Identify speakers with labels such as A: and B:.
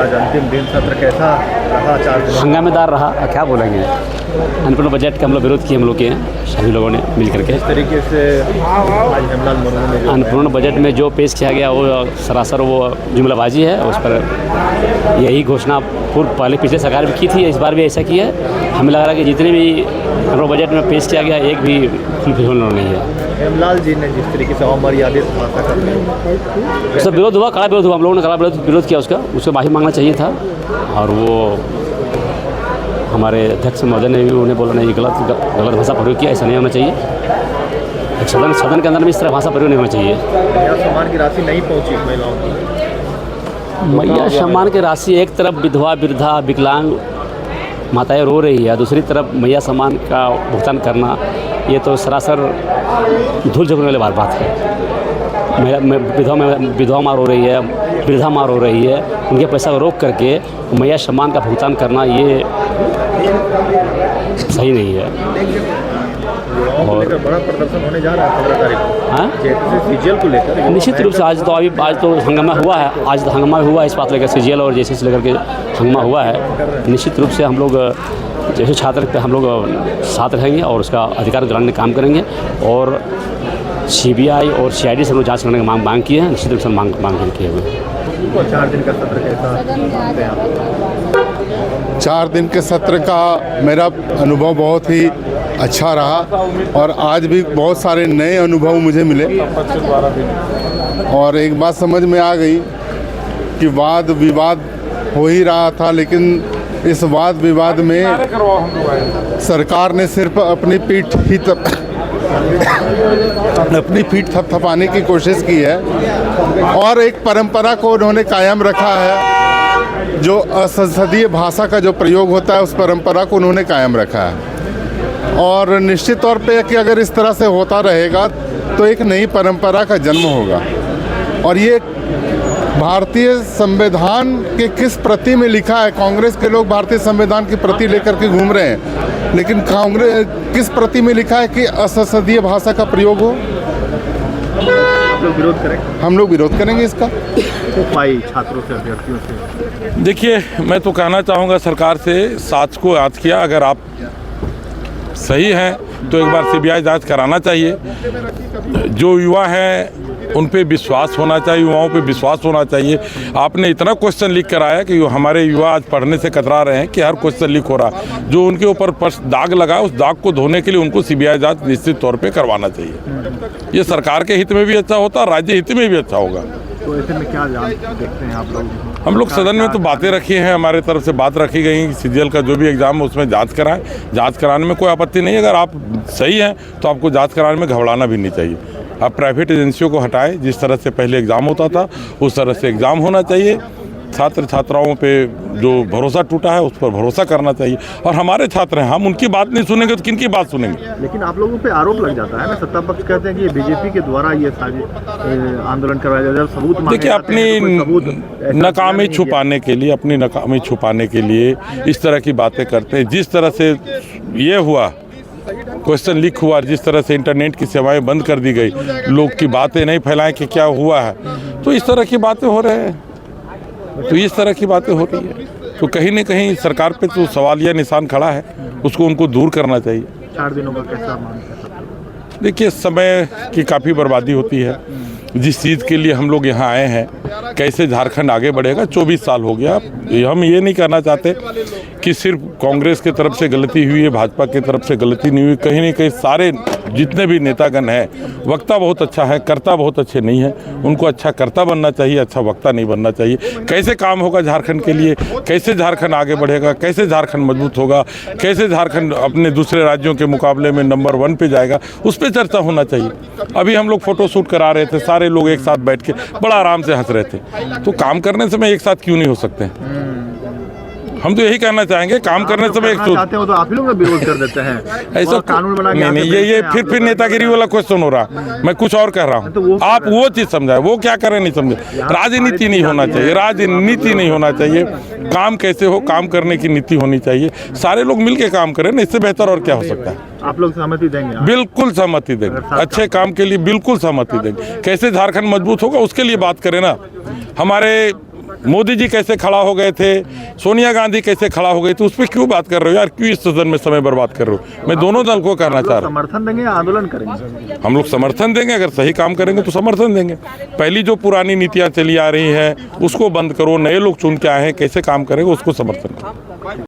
A: आज अंतिम दिन सत्र कैसा रहा? 4 दिन
B: हंगामेदार रहा, क्या बोलेंगे। अनुपूर्ण बजट का हम लोग विरोध किए, हम लोग के सभी लोगों ने मिल करके।
A: इस तरीके से आज हेमलाल मुर्मू ने
B: अनुपूर्ण बजट में जो पेश किया गया वो सरासर वो जुमलाबाजी है। उस पर यही घोषणा पूर्व पहले पिछले सरकार भी की थी, इस बार भी ऐसा किया है। हमें लग रहा है कि जितने भी अनुपूर्ण बजट में पेश किया गया एक भी फुलफिल नहीं है।
A: हेमलाल जी ने जिस तरीके से अमर्यादित भाषा करते हैं,
B: उसका विरोध हुआ, कड़ा विरोध हुआ। हम लोगों ने कड़ा विरोध किया उसका माफ़ी मांगना चाहिए था। और वो हमारे अध्यक्ष महोदय ने भी उन्हें बोला नहीं, गलत भाषा प्रयोग किया, ऐसा नहीं होना चाहिए। एक सदन के अंदर में इस तरह भाषा प्रयोग नहीं होना चाहिए।
A: मैया सम्मान की राशि नहीं पहुंची महिलाओं को।
B: मैया सम्मान की राशि एक तरफ विधवा वृद्धा विकलांग माताएं रो रही है, दूसरी तरफ मैया सम्मान का भुगतान करना, ये तो सरासर धूल झोंकने वाली बात है। विधवा माँ रो रही है, वृद्धा माँ रो रही है, उनके पैसा को रोक करके मैया सम्मान का भुगतान करना ये सही नहीं है।
A: और बड़ा प्रदर्शन होने जा रहा है 15 तारीख को।
B: हाँ,
A: सीजीएल को लेकर
B: निश्चित रूप से आज तो हंगामा हुआ है। आज तो हंगामा हुआ है इस बात लेकर, सीजीएल और जेसी से लेकर के हंगामा हुआ है। निश्चित रूप से हम लोग जैसे छात्र पे हम लोग साथ रहेंगे और उसका अधिकार दिलाने का काम करेंगे। और सीबीआई और सीआईडी से हम लोग जाँच करने की मांग की है। निश्चित रूप से मांग किए हुए हैं।
A: 4 दिन का सत्र कैसा?
C: 4 दिन के सत्र का मेरा अनुभव बहुत ही अच्छा रहा और आज भी बहुत सारे नए अनुभव मुझे मिले। और एक बात समझ में आ गई कि वाद विवाद हो ही रहा था, लेकिन इस वाद विवाद में सरकार ने सिर्फ अपनी पीठ थपथपाने की कोशिश की है और एक परंपरा को उन्होंने कायम रखा है। जो असंसदीय भाषा का जो प्रयोग होता है, उस परंपरा को उन्होंने कायम रखा है। और निश्चित तौर पे कि अगर इस तरह से होता रहेगा तो एक नई परंपरा का जन्म होगा। और ये भारतीय संविधान के किस प्रति में लिखा है? कांग्रेस के लोग भारतीय संविधान की प्रति लेकर के घूम रहे हैं, लेकिन कांग्रेस किस प्रति में लिखा है कि असंसदीय भाषा का प्रयोग हो?
A: विरोध करेंगे,
C: हम लोग विरोध करेंगे इसका।
A: छात्रों से, अभ्यर्थियों से
D: देखिए, मैं तो कहना चाहूँगा सरकार से, साच को याद किया, अगर आप सही हैं तो एक बार सीबीआई जांच कराना चाहिए। जो युवा हैं उन पे विश्वास होना चाहिए, युवाओं पे विश्वास होना चाहिए। आपने इतना क्वेश्चन लीक कराया कि हमारे युवा आज पढ़ने से कतरा रहे हैं कि हर क्वेश्चन लीक हो रहा। जो उनके ऊपर दाग लगा, उस दाग को धोने के लिए उनको सीबीआई जांच निश्चित तौर पे करवाना चाहिए। ये सरकार के हित में भी अच्छा होता है, राज्य हित में भी अच्छा होगा।
A: तो ऐसे में क्या देखते हैं आप लोग?
D: हम लोग सदन में तो बातें रखी हैं, हमारे तरफ से बात रखी गई, सीजीएल का जो भी एग्ज़ाम है उसमें जांच कराएं। जांच कराने में कोई आपत्ति नहीं है। अगर आप सही हैं तो आपको जांच कराने में घबराना भी नहीं चाहिए। आप प्राइवेट एजेंसियों को हटाएं, जिस तरह से पहले एग्ज़ाम होता था उस तरह से एग्ज़ाम होना चाहिए। छात्र छात्राओं पे जो भरोसा टूटा है उस पर भरोसा करना चाहिए। और हमारे छात्र हैं, हम उनकी बात नहीं सुनेंगे तो किन की बात सुनेंगे?
A: लेकिन आप लोगों पे आरोप लग जाता है ना, सत्ता पक्ष कहते हैं कि ये बीजेपी के द्वारा ये आंदोलन करवाया जाता है। सबूत
D: देखिए, अपनी नाकामी छुपाने के लिए, अपनी नाकामी छुपाने के लिए इस तरह की बातें करते हैं। जिस तरह से ये हुआ, क्वेश्चन लीक हुआ, जिस तरह से इंटरनेट की सेवाएं बंद कर दी गई, लोग की बातें नहीं फैलाएं कि क्या हुआ है, तो इस तरह की बातें हो रहे हैं। तो इस तरह की बातें हो रही है तो कहीं न कहीं सरकार पे तो सवालिया निशान खड़ा है, उसको उनको दूर करना चाहिए।
A: 4 दिनों का कैसा मान?
D: देखिए, समय की काफ़ी बर्बादी होती है। जिस चीज़ के लिए हम लोग यहाँ आए हैं, कैसे झारखंड आगे बढ़ेगा। 24 साल हो गया। हम ये नहीं कहना चाहते कि सिर्फ कांग्रेस की तरफ से गलती हुई है, भाजपा की तरफ से गलती नहीं हुई। कहीं न कहीं सारे जितने भी नेतागण हैं, वक्ता बहुत अच्छा है, कर्ता बहुत अच्छे नहीं हैं। उनको अच्छा कर्ता बनना चाहिए, अच्छा वक्ता नहीं बनना चाहिए। कैसे काम होगा झारखंड के लिए, कैसे झारखंड आगे बढ़ेगा, कैसे झारखंड मजबूत होगा, कैसे झारखंड अपने दूसरे राज्यों के मुकाबले में नंबर 1 पे जाएगा, उस पर चर्चा होना चाहिए। अभी हम लोग फोटो शूट करा रहे थे, सारे लोग एक साथ बैठ के बड़ा आराम से हंस रहे थे। तो काम करने से मैं एक साथ क्यों नहीं हो सकते? हम तो यही कहना चाहेंगे, काम करने से एक
A: चाहते हो तो आप ही लोग विरोध कर देते हैं।
D: ऐसा
A: कानून बना के
D: नहीं, ये फिर नेतागिरी वाला क्वेश्चन हो रहा। मैं कुछ और कह रहा हूँ, आप वो चीज़ समझाए, वो क्या करें नहीं समझे। राजनीति नहीं होना चाहिए, राजनीति नहीं होना चाहिए। काम कैसे हो, काम करने की नीति होनी चाहिए। सारे लोग मिलके काम करें ना, इससे बेहतर और क्या हो सकता है।
A: आप लोग सहमति देंगे?
D: बिल्कुल सहमति देंगे, अच्छे काम के लिए बिल्कुल सहमति देंगे। कैसे झारखंड मजबूत होगा उसके लिए बात करें ना। हमारे मोदी जी कैसे खड़ा हो गए थे, सोनिया गांधी कैसे खड़ा हो गई थी, उस पर क्यों बात कर रहे हो यार? क्यों इस सदन में समय बर्बाद कर रहे हो? मैं दोनों दल को कहना चाह रहा हूँ,
A: समर्थन देंगे या आंदोलन करेंगे?
D: हम लोग समर्थन देंगे। अगर सही काम करेंगे तो समर्थन देंगे। पहली जो पुरानी नीतियाँ चली आ रही हैं उसको बंद करो, नए लोग चुन के आए हैं, कैसे काम करेंगे उसको समर्थन करो।